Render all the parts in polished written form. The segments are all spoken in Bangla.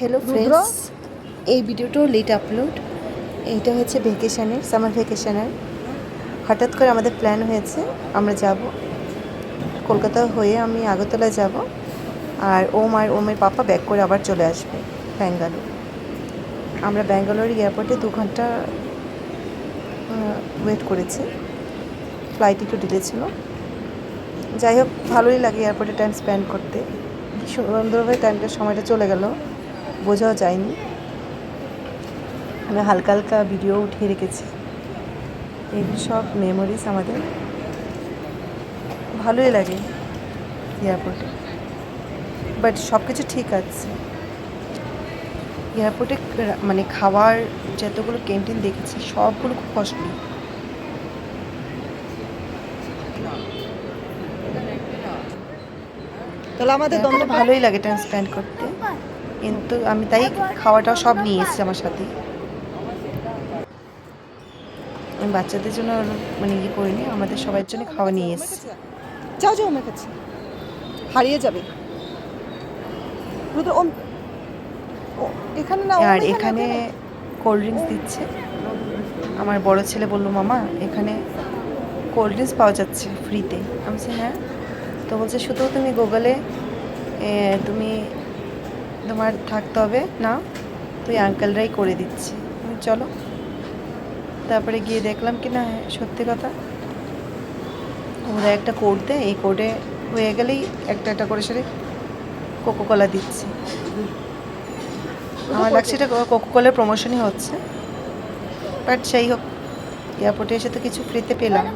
হ্যালো ফ্রেন্ডস, এই ভিডিওটাও লেট আপলোড। এইটা হচ্ছে ভ্যাকেশানের, সামার ভ্যাকেশানের। হঠাৎ করে আমাদের প্ল্যান হয়েছে আমরা যাব কলকাতা হয়ে, আমি আগরতলা যাব, আর ওমের পাপা ব্যাক করে আবার চলে আসবে ব্যাঙ্গালোর। আমরা ব্যাঙ্গালোর এয়ারপোর্টে 2 ঘন্টা ওয়েট করেছি, ফ্লাইট একটু ডিলে ছিল। যাই হোক, ভালোই লাগে এয়ারপোর্টে টাইম স্পেন্ড করতে। সুন্দরভাবে সময়টা চলে গেল, বোঝাও যায়নি। আমি হালকা হালকা ভিডিও উঠিয়ে রেখেছি। এগুলো সব মেমোরিজ আমাদের। ভালোই লাগে এয়ারপোর্টে, বাট সব কিছু ঠিক আছে। এয়ারপোর্টে মানে খাওয়ার যতগুলো ক্যান্টিন দেখেছি সবগুলো খুব কস্টলি। তাহলে আমাদের এয়ারপোর্টে ভালোই লাগে টাইম স্পেন্ড করতে, কিন্তু আমি তাই খাওয়াটাও সব নিয়ে এসেছি আমার সাথে। আমি বাচ্চাদের জন্য মানে ইয়ে করিনি, আমাদের সবার জন্য খাওয়া নিয়ে এসেছি। যাও যাও আমার কাছে হারিয়ে যাবে। এখানে না, আর এখানে কোল্ড ড্রিঙ্কস দিচ্ছে। আমার বড় ছেলে বললো, মামা এখানে কোল্ড ড্রিঙ্কস পাওয়া যাচ্ছে ফ্রিতে। আমি বলছি হ্যাঁ। তো বলছে শুধু তুমি গুগলে তুমি তোমার থাকতে হবে না, তুই আঙ্কেলরাই করে দিচ্ছি। আমি চলো। তারপরে গিয়ে দেখলাম কি না, সত্যি কথা, ওরা একটা কোড দেয়, এই কোডে হয়ে গেলেই একটা একটা করে সেটা কোকোকোলা দিচ্ছে। আমার লাগছে এটা কোকোকোলার প্রমোশনই হচ্ছে, বাট সেই হোক, এয়ারপোর্টে এসে তো কিছু ফ্রিতে পেলাম।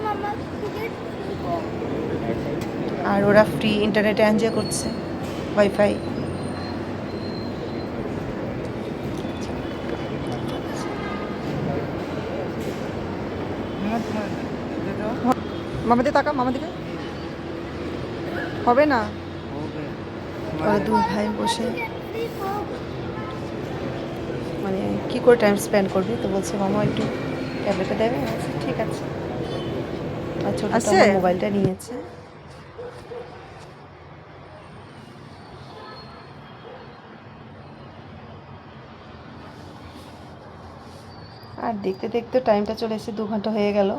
আর ওরা ফ্রি ইন্টারনেটে এনজয় করছে, ওয়াইফাই। মামাদের তাকা, মামাদিকে হবে না। ওরা 2 ভাই বসে মানে কী করে টাইম স্পেন্ড করবে, তো বলছে মামা একটু ট্যাবলেটটা দেবে। ঠিক আছে। আর ছোটো আমার মোবাইলটা নিয়েছে। আর দেখতে দেখতে টাইমটা চলে এসে 2 ঘন্টা হয়ে গেল।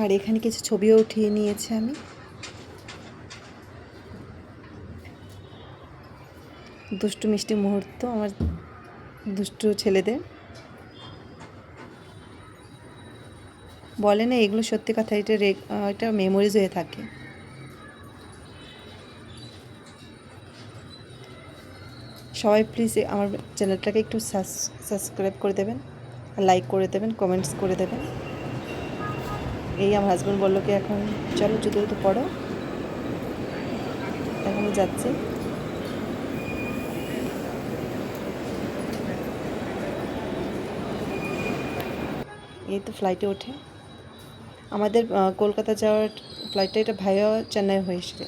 আর এখানে কিছু ছবিও উঠিয়ে নিয়েছে আমি। দুষ্টু মিষ্টি মুহূর্ত আমার দুষ্টু ছেলেদের। বলে না, এগুলো সত্যি কথা, এটা মেমোরিজ হয়ে থাকে। সবাই প্লিজ আমার চ্যানেলটাকে একটু সাবস্ক্রাইব করে দেবেন, লাইক করে দেবেন, কমেন্টস করে দেবেন। এই আমার হাজব্যান্ড বললো কি এখন চলো জুতো জুতো পড়ো, এখন যাচ্ছি। এই তো ফ্লাইটে ওঠে আমাদের কলকাতা যাওয়ার ফ্লাইটটা, এটা ভাইয়া চেন্নাই হয়েছিল।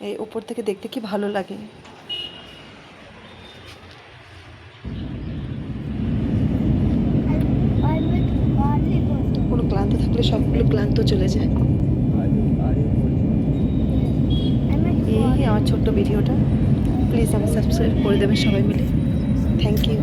এই উপর থেকে দেখতে কি ভালো লাগে। কোনো ক্লান্ত থাকলে সবগুলো ক্লান্ত চলে যায়। এই আমার ছোট্ট ভিডিওটা প্লিজ আমার সাবস্ক্রাইব করে দেবেন সবাই মিলে। Thank you.